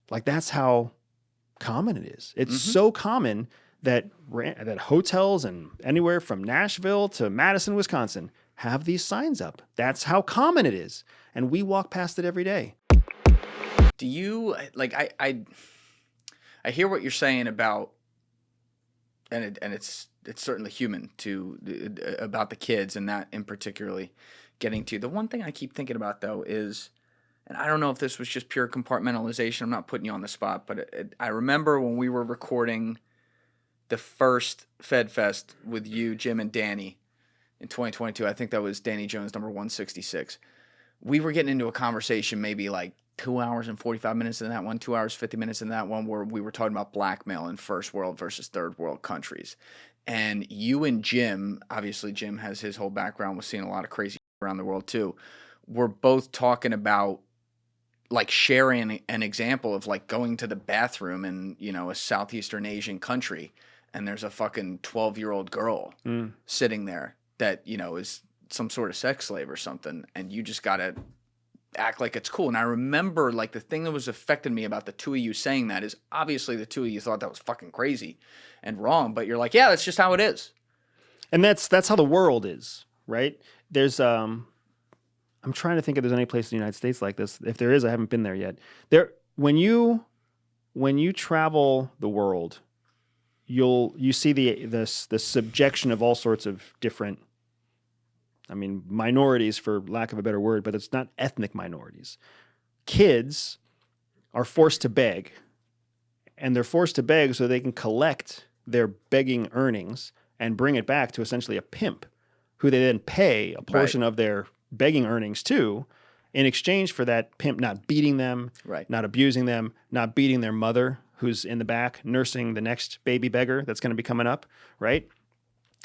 Like that's how common it is. It's so common that hotels and anywhere from Nashville to Madison, Wisconsin have these signs up. That's how common it is. And we walk past it every day. Do you like I hear what you're saying about and it's certainly human to about the kids and that in particularly getting to. The one thing I keep thinking about though is, and I don't know if this was just pure compartmentalization. I'm not putting you on the spot, but I remember when we were recording the first Fed Fest with you, Jim, and Danny in 2022. I think that was Danny Jones number 166. We were getting into a conversation maybe like 2 hours and 45 minutes in that one, 2 hours, 50 minutes in that one, where we were talking about blackmail in first world versus third world countries. And you and Jim, obviously Jim has his whole background with seeing a lot of crazy around the world too. We're both talking about like sharing an example of like going to the bathroom in, you know, a Southeastern Asian country and there's a fucking 12-year-old girl sitting there that, you know, is some sort of sex slave or something. And you just got to act like it's cool. And I remember like the thing that was affecting me about the two of you saying that is obviously the two of you thought that was fucking crazy and wrong, but you're like, yeah, that's just how it is. And that's how the world is, right? There's I'm trying to think if there's any place in the United States like this. If there is, I haven't been there yet. When you travel the world, you see the subjection of all sorts of different, I mean, minorities for lack of a better word, but it's not ethnic minorities. Kids are forced to beg, and they're forced to beg so they can collect their begging earnings and bring it back to essentially a pimp, who they then pay a portion of their begging earnings to, in exchange for that pimp not beating them, not abusing them, not beating their mother, who's in the back nursing the next baby beggar that's going to be coming up, right?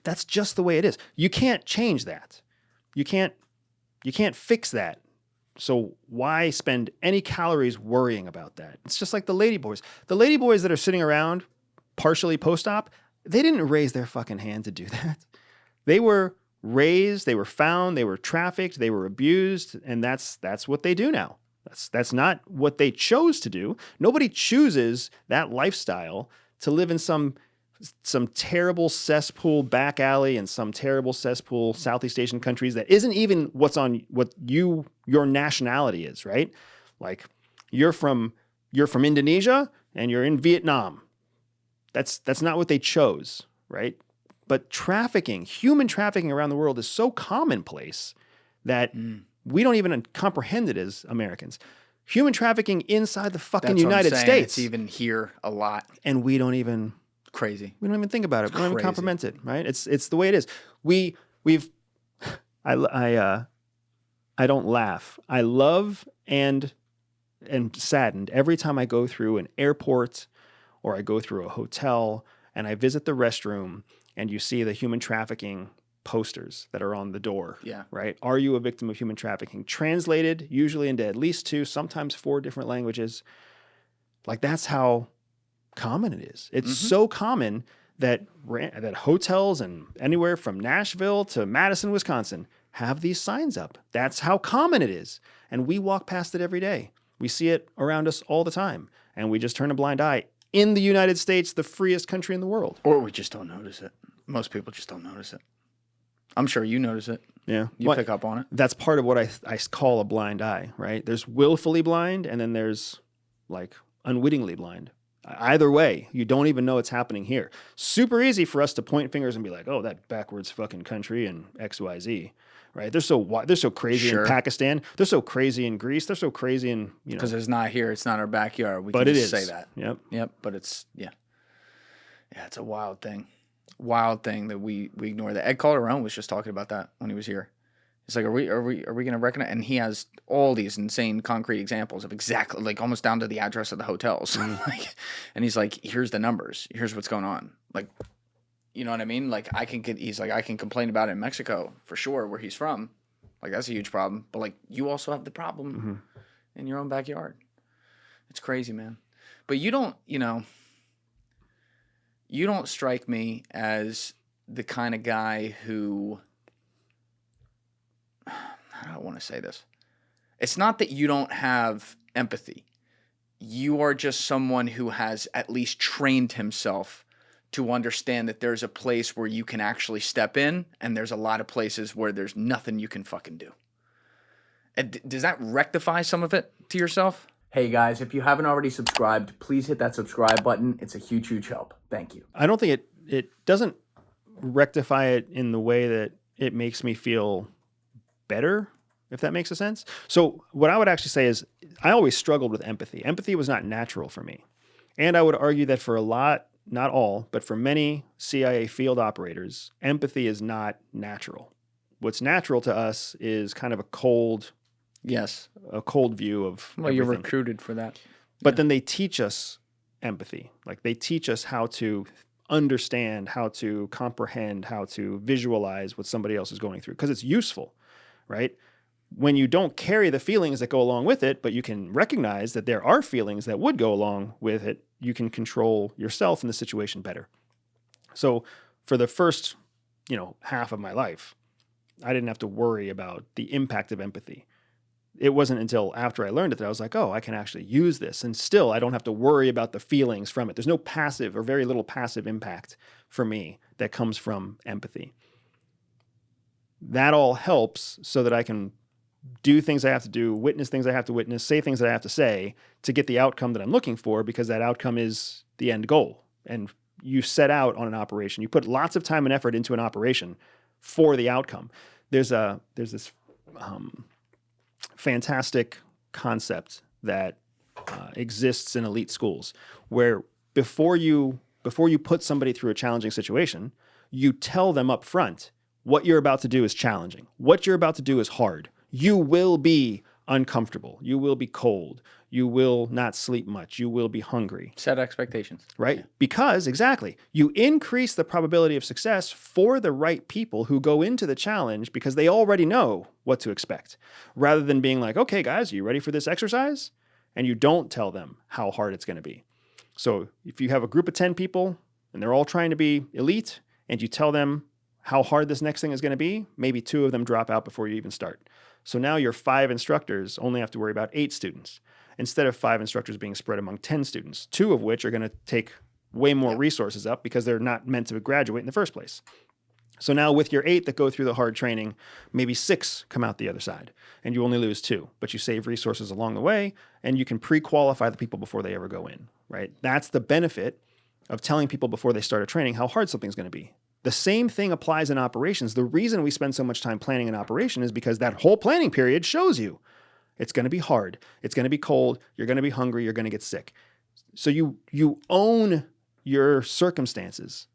That's just the way it is. You can't change that. You can't fix that. So why spend any calories worrying about that? It's just like the ladyboys. The ladyboys that are sitting around partially post-op, they didn't raise their fucking hand to do that. They were raised, they were found, they were trafficked, they were abused, and that's what they do now. That's not what they chose to do. Nobody chooses that lifestyle to live in some terrible cesspool back alley in some terrible cesspool Southeast Asian countries that isn't even what your nationality is, right? Like you're from Indonesia and you're in Vietnam. That's not what they chose, right? But trafficking, human trafficking around the world is so commonplace that we don't even comprehend it as Americans. Human trafficking inside the fucking United States. It's even here a lot. And we don't even crazy. We don't even think about it. We don't even comprehend it, right? It's the way it is. I don't laugh. I love and saddened every time I go through an airport or I go through a hotel and I visit the restroom and you see the human trafficking posters that are on the door, right? Are you a victim of human trafficking? Translated usually into at least 2, sometimes 4 different languages. Like that's how common it is. It's so common that hotels and anywhere from Nashville to Madison, Wisconsin have these signs up. That's how common it is. And we walk past it every day. We see it around us all the time. And we just turn a blind eye in the United States, the freest country in the world. Or we just don't notice it. Most people just don't notice it. I'm sure you notice it. Yeah. You pick up on it. That's part of what I call a blind eye, right? There's willfully blind and then there's like unwittingly blind. Either way, you don't even know it's happening here. Super easy for us to point fingers and be like, "Oh, that backwards fucking country and XYZ," right? They're so crazy in Pakistan. They're so crazy in Greece. They're so crazy in because it's not here. It's not our backyard. We can just say that. Yep. But it's it's a wild thing. Wild thing that we ignore. That Ed Calderon was just talking about that when he was here. It's like, are we going to recognize? And he has all these insane concrete examples of exactly, like almost down to the address of the hotels. And he's like, here's the numbers. Here's what's going on. Like, you know what I mean? Like I can complain about it in Mexico for sure, where he's from. Like that's a huge problem. But like you also have the problem in your own backyard. It's crazy, man. But you don't strike me as the kind of guy who, how do I want to say this? It's not that you don't have empathy. you are just someone who has at least trained himself to understand that there's a place where you can actually step in, and there's a lot of places where there's nothing you can fucking do. And does that rectify some of it to yourself? Hey guys, if you haven't already subscribed, please hit that subscribe button. It's a huge, huge help. Thank you. I don't think it doesn't rectify it in the way that it makes me feel better, if that makes a sense. So what I would actually say is I always struggled with empathy. Empathy was not natural for me. And I would argue that for a lot, not all, but for many CIA field operators, empathy is not natural. What's natural to us is kind of a cold view of Well, you're everything. recruited for that. But then they teach us empathy. Like they teach us how to understand, how to comprehend, how to visualize what somebody else is going through because it's useful, right? When you don't carry the feelings that go along with it, but you can recognize that there are feelings that would go along with it, you can control yourself in the situation better. So for the first, half of my life, I didn't have to worry about the impact of empathy. It wasn't until after I learned it that I was like, oh, I can actually use this. And still, I don't have to worry about the feelings from it. There's no passive or very little passive impact for me that comes from empathy. That all helps so that I can do things I have to do, witness things I have to witness, say things that I have to say to get the outcome that I'm looking for, because that outcome is the end goal. And you set out on an operation. You put lots of time and effort into an operation for the outcome. There's this fantastic concept that exists in elite schools where before you put somebody through a challenging situation, you tell them up front what you're about to do is challenging. What you're about to do is hard. You will be uncomfortable. You will be cold. You will not sleep much. You will be hungry. Set expectations. Right? Yeah. Because, exactly, you increase the probability of success for the right people who go into the challenge because they already know what to expect. Rather than being like, okay, guys, are you ready for this exercise? And you don't tell them how hard it's going to be. So if you have a group of 10 people and they're all trying to be elite and you tell them how hard this next thing is going to be, maybe 2 of them drop out before you even start. So now your 5 instructors only have to worry about 8 students instead of 5 instructors being spread among 10 students, 2 of which are going to take way more resources up because they're not meant to graduate in the first place. So now with your 8 that go through the hard training, maybe 6 come out the other side and you only lose 2, but you save resources along the way and you can pre-qualify the people before they ever go in, right? That's the benefit of telling people before they start a training how hard something's going to be. The same thing applies in operations. The reason we spend so much time planning an operation is because that whole planning period shows you it's going to be hard. It's going to be cold. You're going to be hungry. You're going to get sick. So you own your circumstances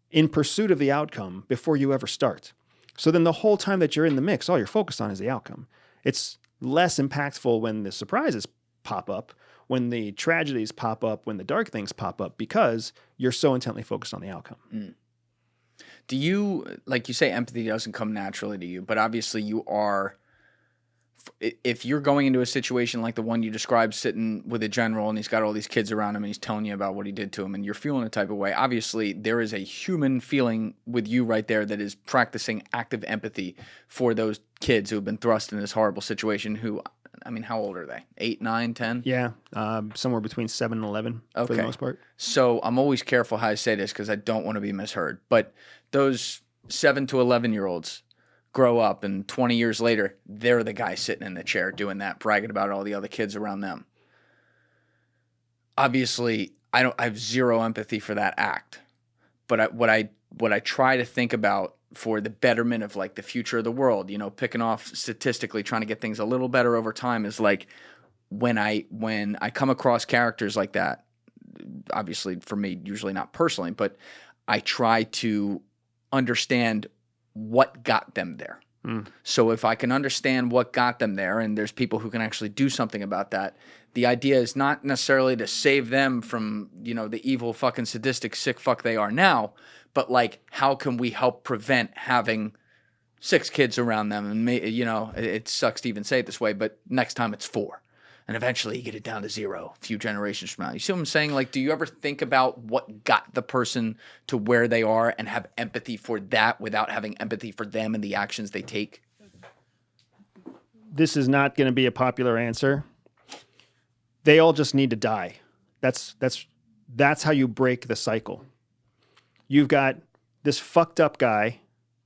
in pursuit of the outcome before you ever start. So then the whole time that you're in the mix, all you're focused on is the outcome. It's less impactful when the surprises pop up, when the tragedies pop up, when the dark things pop up, because you're so intently focused on the outcome. Mm. Do you, like you say, empathy doesn't come naturally to you, but obviously you are, if you're going into a situation like the one you described, sitting with a general and he's got all these kids around him and he's telling you about what he did to him and you're feeling a type of way, obviously there is a human feeling with you right there that is practicing active empathy for those kids who have been thrust in this horrible situation who, I mean, how old are they? 8, 9, 10? Yeah, somewhere between 7 and 11 for the most part. So I'm always careful how I say this because I don't want to be misheard. But those 7 to 11-year-olds grow up, and 20 years later, they're the guy sitting in the chair doing that, bragging about all the other kids around them. Obviously, I have zero empathy for that act. But what I try to think about for the betterment of like the future of the world, picking off statistically, trying to get things a little better over time is like when I come across characters like that, obviously for me, usually not personally, but I try to understand what got them there. So if I can understand what got them there and there's people who can actually do something about that, the idea is not necessarily to save them from, the evil fucking sadistic sick fuck they are now, but like how can we help prevent having 6 kids around them? And it sucks to even say it this way, but next time it's 4. And eventually you get it down to 0 a few generations from now. You see what I'm saying? Like, do you ever think about what got the person to where they are and have empathy for that without having empathy for them and the actions they take? This is not going to be a popular answer, They all just need to die. That's how you break the cycle. You've got this fucked up guy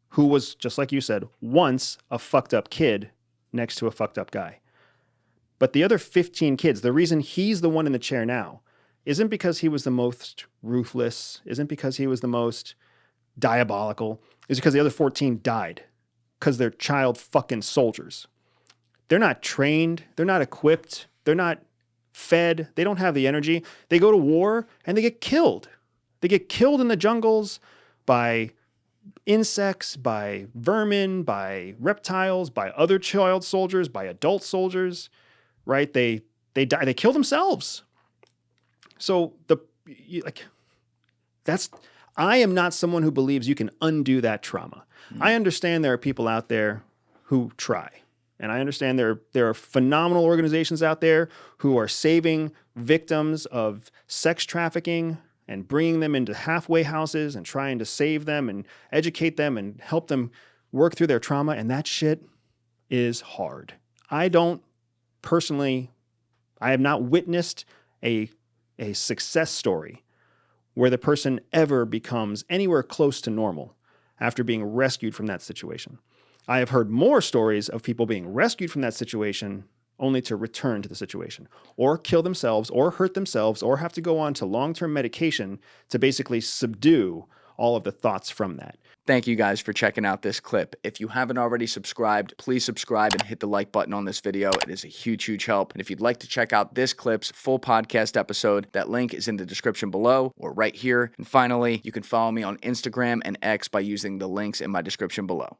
who was, just like you said, once a fucked up kid next to a fucked up guy. But the other 15 kids, the reason he's the one in the chair now isn't because he was the most ruthless, isn't because he was the most diabolical, is because the other 14 died because they're child fucking soldiers. They're not trained, they're not equipped, they're not fed, they don't have the energy. They go to war and they get killed. They get killed in the jungles by insects, by vermin, by reptiles, by other child soldiers, by adult soldiers, right? They die, they kill themselves. So I am not someone who believes you can undo that trauma. I understand there are people out there who try. And I understand there are phenomenal organizations out there who are saving victims of sex trafficking and bringing them into halfway houses and trying to save them and educate them and help them work through their trauma. And that shit is hard. I have not witnessed a success story where the person ever becomes anywhere close to normal after being rescued from that situation. I have heard more stories of people being rescued from that situation only to return to the situation or kill themselves or hurt themselves or have to go on to long-term medication to basically subdue all of the thoughts from that. Thank you guys for checking out this clip. If you haven't already subscribed, please subscribe and hit the like button on this video. It is a huge, huge help. And if you'd like to check out this clip's full podcast episode, that link is in the description below or right here. And finally, you can follow me on Instagram and X by using the links in my description below.